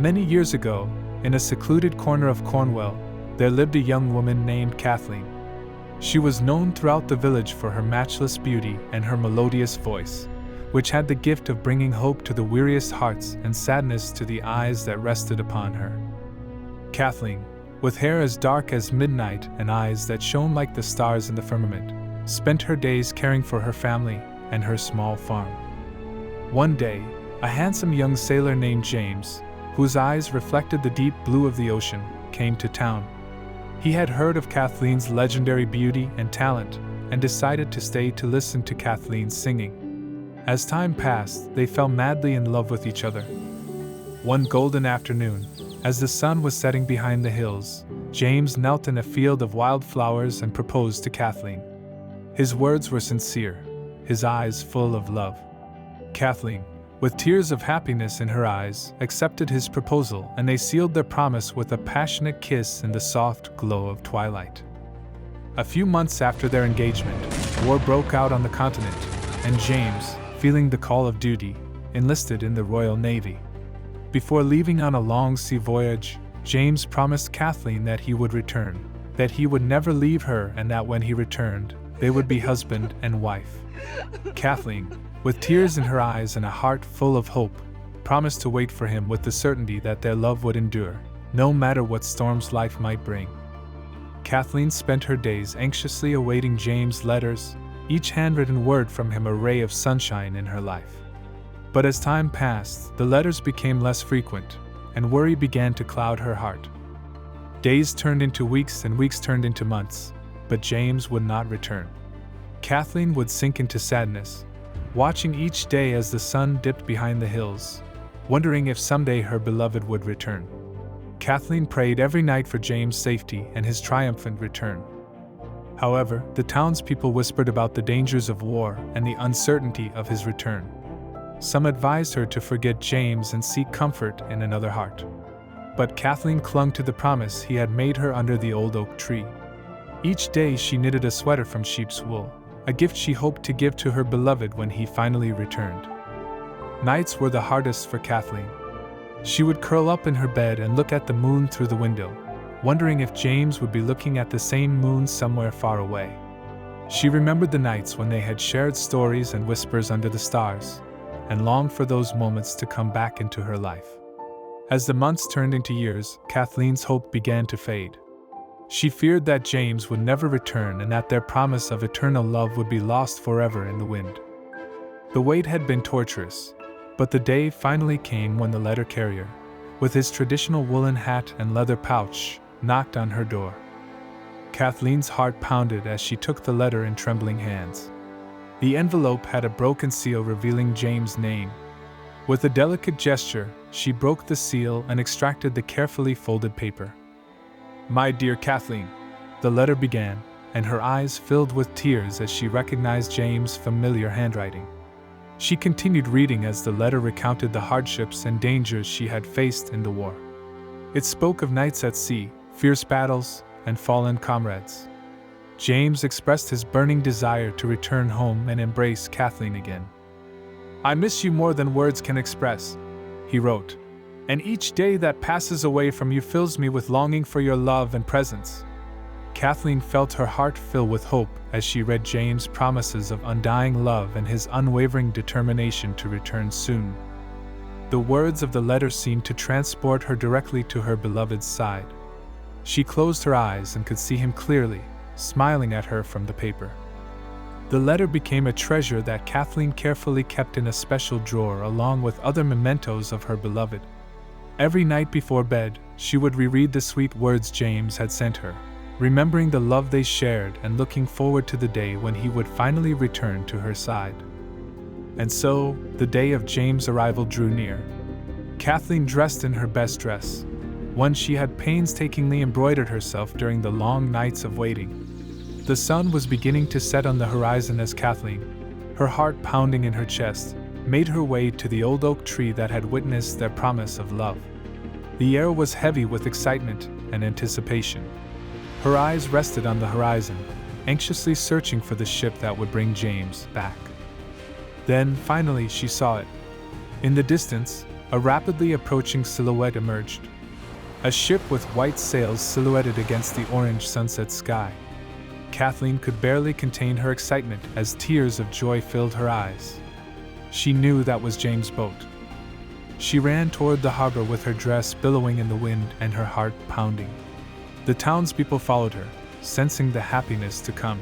Many years ago, in a secluded corner of Cornwall, there lived a young woman named Kathleen. She was known throughout the village for her matchless beauty and her melodious voice, which had the gift of bringing hope to the weariest hearts and sadness to the eyes that rested upon her. Kathleen, with hair as dark as midnight and eyes that shone like the stars in the firmament, spent her days caring for her family and her small farm. One day, a handsome young sailor named James, whose eyes reflected the deep blue of the ocean, came to town. He had heard of Kathleen's legendary beauty and talent and decided to stay to listen to Kathleen's singing. As time passed, they fell madly in love with each other. One golden afternoon, as the sun was setting behind the hills, James knelt in a field of wildflowers and proposed to Kathleen. His words were sincere, his eyes full of love. Kathleen, with tears of happiness in her eyes, accepted his proposal, and they sealed their promise with a passionate kiss in the soft glow of twilight. A few months after their engagement, war broke out on the continent, and James, feeling the call of duty, enlisted in the Royal Navy. Before leaving on a long sea voyage, James promised Kathleen that he would return, that he would never leave her, and that when he returned, they would be husband and wife. Kathleen, with tears in her eyes and a heart full of hope, promised to wait for him with the certainty that their love would endure, no matter what storms life might bring. Kathleen spent her days anxiously awaiting James' letters, each handwritten word from him a ray of sunshine in her life. But as time passed, the letters became less frequent, and worry began to cloud her heart. Days turned into weeks and weeks turned into months, but James would not return. Kathleen would sink into sadness, watching each day as the sun dipped behind the hills, wondering if someday her beloved would return. Kathleen prayed every night for James' safety and his triumphant return. However, the townspeople whispered about the dangers of war and the uncertainty of his return. Some advised her to forget James and seek comfort in another heart. But Kathleen clung to the promise he had made her under the old oak tree. Each day she knitted a sweater from sheep's wool, a gift she hoped to give to her beloved when he finally returned. Nights were the hardest for Kathleen. She would curl up in her bed and look at the moon through the window, wondering if James would be looking at the same moon somewhere far away. She remembered the nights when they had shared stories and whispers under the stars, and longed for those moments to come back into her life. As the months turned into years, Kathleen's hope began to fade. She feared that James would never return and that their promise of eternal love would be lost forever in the wind. The wait had been torturous, but the day finally came when the letter carrier, with his traditional woolen hat and leather pouch, knocked on her door. Kathleen's heart pounded as she took the letter in trembling hands. The envelope had a broken seal revealing James' name. With a delicate gesture, she broke the seal and extracted the carefully folded paper. "My dear Kathleen," the letter began, and her eyes filled with tears as she recognized James' familiar handwriting. She continued reading as the letter recounted the hardships and dangers she had faced in the war. It spoke of nights at sea, fierce battles, and fallen comrades. James expressed his burning desire to return home and embrace Kathleen again. "I miss you more than words can express," he wrote, "and each day that passes away from you fills me with longing for your love and presence." Kathleen felt her heart fill with hope as she read James' promises of undying love and his unwavering determination to return soon. The words of the letter seemed to transport her directly to her beloved's side. She closed her eyes and could see him clearly, smiling at her from the paper. The letter became a treasure that Kathleen carefully kept in a special drawer along with other mementos of her beloved. Every night before bed, she would reread the sweet words James had sent her, remembering the love they shared and looking forward to the day when he would finally return to her side. And so, the day of James' arrival drew near. Kathleen dressed in her best dress, one she had painstakingly embroidered herself during the long nights of waiting. The sun was beginning to set on the horizon as Kathleen, her heart pounding in her chest, made her way to the old oak tree that had witnessed their promise of love. The air was heavy with excitement and anticipation. Her eyes rested on the horizon, anxiously searching for the ship that would bring James back. Then, finally, she saw it. In the distance, A rapidly approaching silhouette emerged. A ship with white sails silhouetted against the orange sunset sky. Kathleen could barely contain her excitement as tears of joy filled her eyes. She knew that was James' boat. She ran toward the harbor with her dress billowing in the wind and her heart pounding. The townspeople followed her, sensing the happiness to come.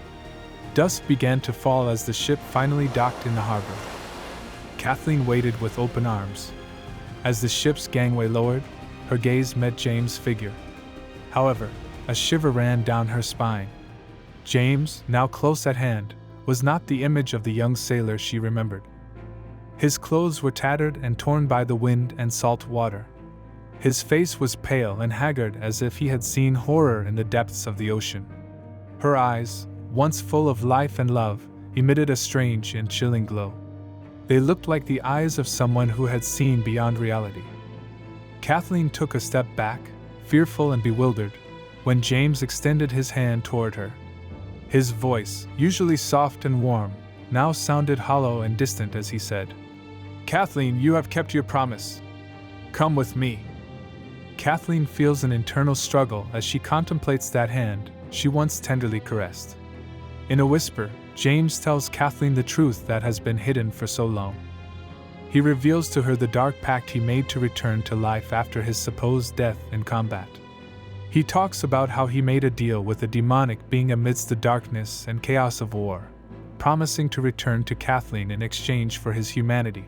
Dusk began to fall as the ship finally docked in the harbor. Kathleen waited with open arms. As the ship's gangway lowered, her gaze met James' figure. However, a shiver ran down her spine. James, now close at hand, was not the image of the young sailor she remembered. His clothes were tattered and torn by the wind and salt water. His face was pale and haggard as if he had seen horror in the depths of the ocean. Her eyes, once full of life and love, emitted a strange and chilling glow. They looked like the eyes of someone who had seen beyond reality. Kathleen took a step back, fearful and bewildered, when James extended his hand toward her. His voice, usually soft and warm, now sounded hollow and distant as he said, "Kathleen, you have kept your promise. Come with me." Kathleen feels an internal struggle as she contemplates that hand she once tenderly caressed. In a whisper, James tells Kathleen the truth that has been hidden for so long. He reveals to her the dark pact he made to return to life after his supposed death in combat. He talks about how he made a deal with a demonic being amidst the darkness and chaos of war, promising to return to Kathleen in exchange for his humanity.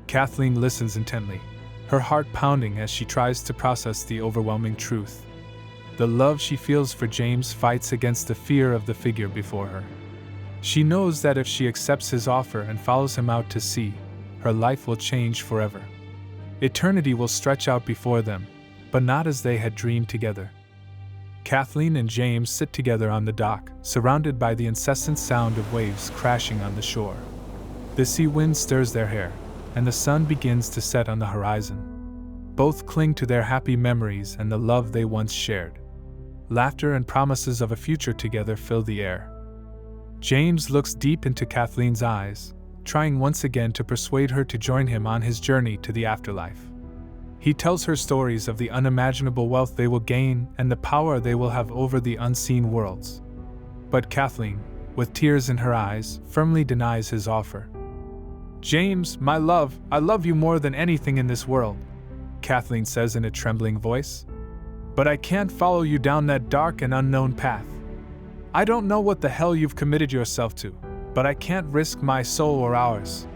Kathleen listens intently, her heart pounding as she tries to process the overwhelming truth. The love she feels for James fights against the fear of the figure before her. She knows that if she accepts his offer and follows him out to sea, her life will change forever. Eternity will stretch out before them, but not as they had dreamed together. Kathleen and James sit together on the dock, surrounded by the incessant sound of waves crashing on the shore. The sea wind stirs their hair, and the sun begins to set on the horizon. Both cling to their happy memories and the love they once shared. Laughter and promises of a future together fill the air. James looks deep into Kathleen's eyes, trying once again to persuade her to join him on his journey to the afterlife. He tells her stories of the unimaginable wealth they will gain and the power they will have over the unseen worlds. But Kathleen, with tears in her eyes, firmly denies his offer. "James, my love, I love you more than anything in this world," Kathleen says in a trembling voice. "But I can't follow you down that dark and unknown path. I don't know what the hell you've committed yourself to, but I can't risk my soul or ours."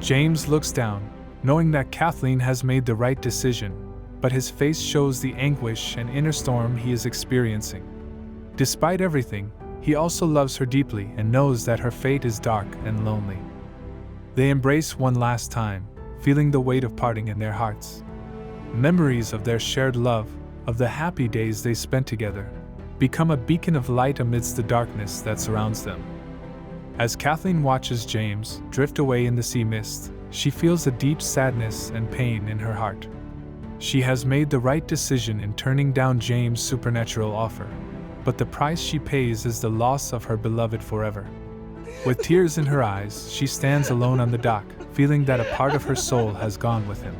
James looks down, knowing that Kathleen has made the right decision, but his face shows the anguish and inner storm he is experiencing. Despite everything, he also loves her deeply and knows that her fate is dark and lonely. They embrace one last time, feeling the weight of parting in their hearts. Memories of their shared love, of the happy days they spent together, become a beacon of light amidst the darkness that surrounds them. As Kathleen watches James drift away in the sea mist, she feels a deep sadness and pain in her heart. She has made the right decision in turning down James' supernatural offer, but the price she pays is the loss of her beloved forever. With tears in her eyes, she stands alone on the dock, feeling that a part of her soul has gone with him.